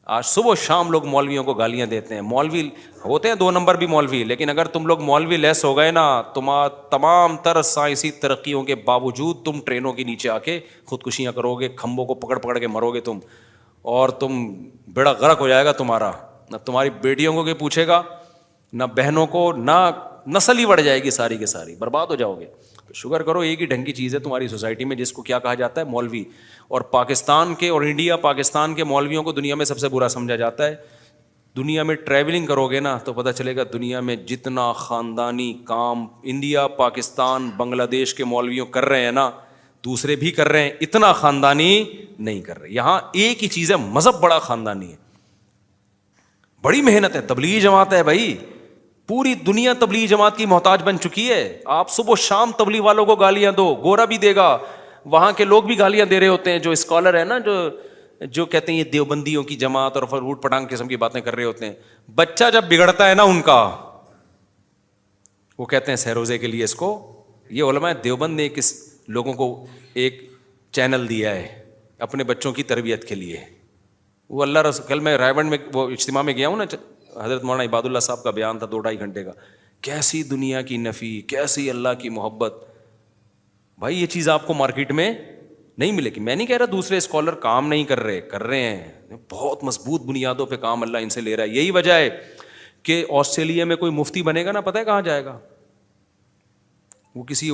آج صبح و شام لوگ مولویوں کو گالیاں دیتے ہیں. مولوی ہوتے ہیں 2 نمبر بھی مولوی, لیکن اگر تم لوگ مولوی لیس ہو گئے نا, تمام تر سائنسی ترقیوں کے باوجود تم ٹرینوں کے نیچے آ کے خودکشیاں کرو گے, کھمبوں کو پکڑ پکڑ کے مرو گے تم, اور تم بیڑا غرق ہو جائے گا تمہارا. نہ تمہاری بیٹیوں کو کوئی پوچھے گا, نہ بہنوں کو, نہ نسل ہی بڑھ جائے گی ساری کی ساری, برباد ہو جاؤ گے. تو شکر کرو ایک ہی ڈھنگ کی چیز ہے تمہاری سوسائٹی میں, جس کو کیا کہا جاتا ہے, مولوی. اور پاکستان کے اور انڈیا پاکستان کے مولویوں کو دنیا میں سب سے برا سمجھا جاتا ہے. دنیا میں ٹریولنگ کرو گے نا تو پتہ چلے گا دنیا میں جتنا خاندانی کام انڈیا پاکستان بنگلہ دیش کے مولویوں کر رہے ہیں نا, دوسرے بھی کر رہے ہیں, اتنا خاندانی نہیں کر رہے. یہاں ایک ہی چیز ہے, مذہب بڑا خاندانی ہے, بڑی محنت ہے. تبلیغی جماعت ہے بھائی, پوری دنیا تبلیغی جماعت کی محتاج بن چکی ہے. آپ صبح و شام تبلیغ والوں کو گالیاں دو, گورا بھی دے گا, وہاں کے لوگ بھی گالیاں دے رہے ہوتے ہیں, جو اسکالر ہے نا, جو کہتے ہیں یہ دیوبندیوں کی جماعت اور فروٹ پٹانگ قسم کی باتیں کر رہے ہوتے ہیں. بچہ جب بگڑتا ہے نا ان کا, وہ کہتے ہیں سہروزے کے لیے اس کو, یہ علماء دیوبند نے کس لوگوں کو ایک چینل دیا ہے اپنے بچوں کی تربیت کے لیے. وہ اللہ رسول, کل میں رائے گنج میں وہ اجتماع میں گیا ہوں نا, حضرت مولانا عباد اللہ صاحب کا بیان تھا 2-2.5 گھنٹے کا. کیسی دنیا کی نفی, کیسی اللہ کی محبت. بھائی یہ چیز آپ کو مارکیٹ میں نہیں ملے گی. میں نہیں کہہ رہا دوسرے اسکالر کام نہیں کر رہے ہیں, بہت مضبوط بنیادوں پہ کام اللہ ان سے لے رہا ہے. یہی وجہ ہے کہ آسٹریلیا میں کوئی مفتی بنے گا نا, پتہ ہے کہاں جائے گا, وہ کسی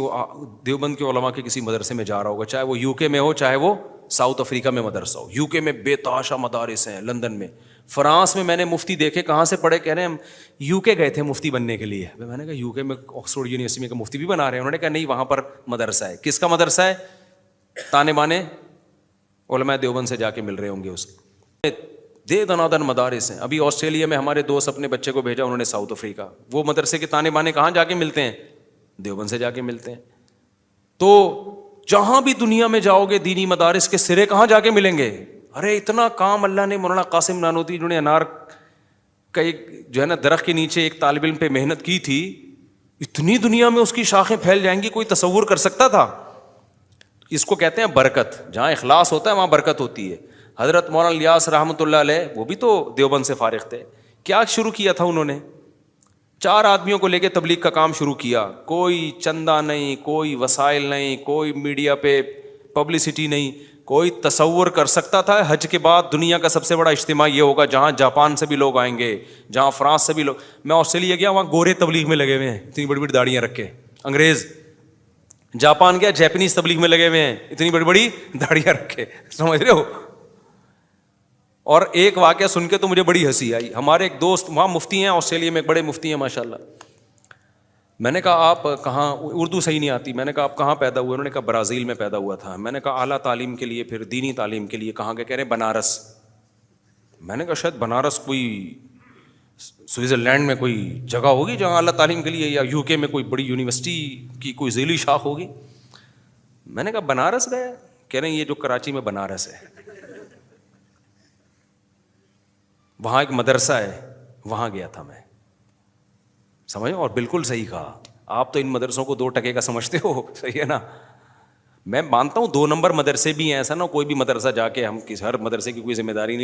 دیوبند کے علماء کے کسی مدرسے میں جا رہا ہوگا, چاہے وہ یو کے میں ہو چاہے وہ ساؤتھ افریقہ میں مدرسہ ہو. یو کے میں بے تحاشا مدارس ہیں, لندن میں, فرانس میں. میں نے مفتی دیکھے کہاں سے پڑھے, کہہ رہے ہیں ہم یو کے گئے تھے مفتی بننے کے لیے. میں نے کہا یو کے میں آکسفورڈ یونیورسٹی میں مفتی بھی بنا رہے ہیں؟ انہوں نے کہا نہیں, وہاں پر مدرسہ ہے. کس کا مدرسہ ہے؟ تانے بانے علماء دیوبند سے جا کے مل رہے ہوں گے. اس دے دنادن مدارس ہیں. ابھی آسٹریلیا میں ہمارے دوست اپنے بچے کو بھیجا انہوں نے ساؤتھ افریقہ, وہ مدرسے کے تانے بانے کہاں جا کے ملتے ہیں؟ دیوبند سے جا کے ملتے ہیں. تو جہاں بھی دنیا میں جاؤ گے دینی مدارس کے سرے کہاں جا کے ملیں گے. ارے اتنا کام اللہ نے, مولانا قاسم نانوتوی جنہوں نے انار کا ایک جو ہے نا درخت کے نیچے ایک طالب علم پہ محنت کی تھی, اتنی دنیا میں اس کی شاخیں پھیل جائیں گی, کوئی تصور کر سکتا تھا؟ اس کو کہتے ہیں برکت. جہاں اخلاص ہوتا ہے وہاں برکت ہوتی ہے. حضرت مولانا الیاس رحمۃ اللہ علیہ وہ بھی تو دیوبند سے فارغ تھے. کیا شروع کیا تھا انہوں نے؟ 4 آدمیوں کو لے کے تبلیغ کا کام شروع کیا. کوئی چندہ نہیں, کوئی وسائل نہیں, کوئی میڈیا پہ پبلسٹی نہیں. کوئی تصور کر سکتا تھا حج کے بعد دنیا کا سب سے بڑا اجتماع یہ ہوگا جہاں جاپان سے بھی لوگ آئیں گے, جہاں فرانس سے بھی لوگ. میں آسٹریلیا گیا, وہاں گورے تبلیغ میں لگے ہوئے ہیں, اتنی بڑی بڑی داڑیاں رکھ کے. انگریز. جاپان گیا, جیپنیز تبلیغ میں لگے ہوئے ہیں, اتنی بڑی بڑی داڑیاں رکھ کے. سمجھ رہے ہو؟ اور ایک واقعہ سن کے تو مجھے بڑی ہنسی آئی. ہمارے ایک دوست وہاں مفتی ہیں آسٹریلیا میں, بڑے مفتی ہیں ماشاءاللہ. میں نے کہا آپ کہاں, اردو صحیح نہیں آتی, میں نے کہا آپ کہاں پیدا ہوئے؟ انہوں نے کہا برازیل میں پیدا ہوا تھا. میں نے کہا اعلیٰ تعلیم کے لیے, پھر دینی تعلیم کے لیے کہاں گئے؟ کہہ رہے بنارس. میں نے کہا شاید بنارس کوئی سوئٹزرلینڈ میں کوئی جگہ ہوگی جہاں اعلیٰ تعلیم کے لیے, یا یو کے میں کوئی بڑی یونیورسٹی کی کوئی ذیلی شاخ ہوگی. میں نے کہا بنارس گئے؟ کہہ رہے ہیں یہ جو کراچی میں بنارس ہے, وہاں ایک مدرسہ ہے, وہاں گیا تھا میں. سمجھو, اور بالکل صحیح کہا. آپ تو ان مدرسوں کو 2 ٹکے کا سمجھتے ہو, صحیح ہے نا. میں مانتا ہوں 2 نمبر مدرسے بھی ہیں, ایسا نا کوئی بھی مدرسہ جا کے ہم ہر مدرسے کی کوئی ذمہ داری نہیں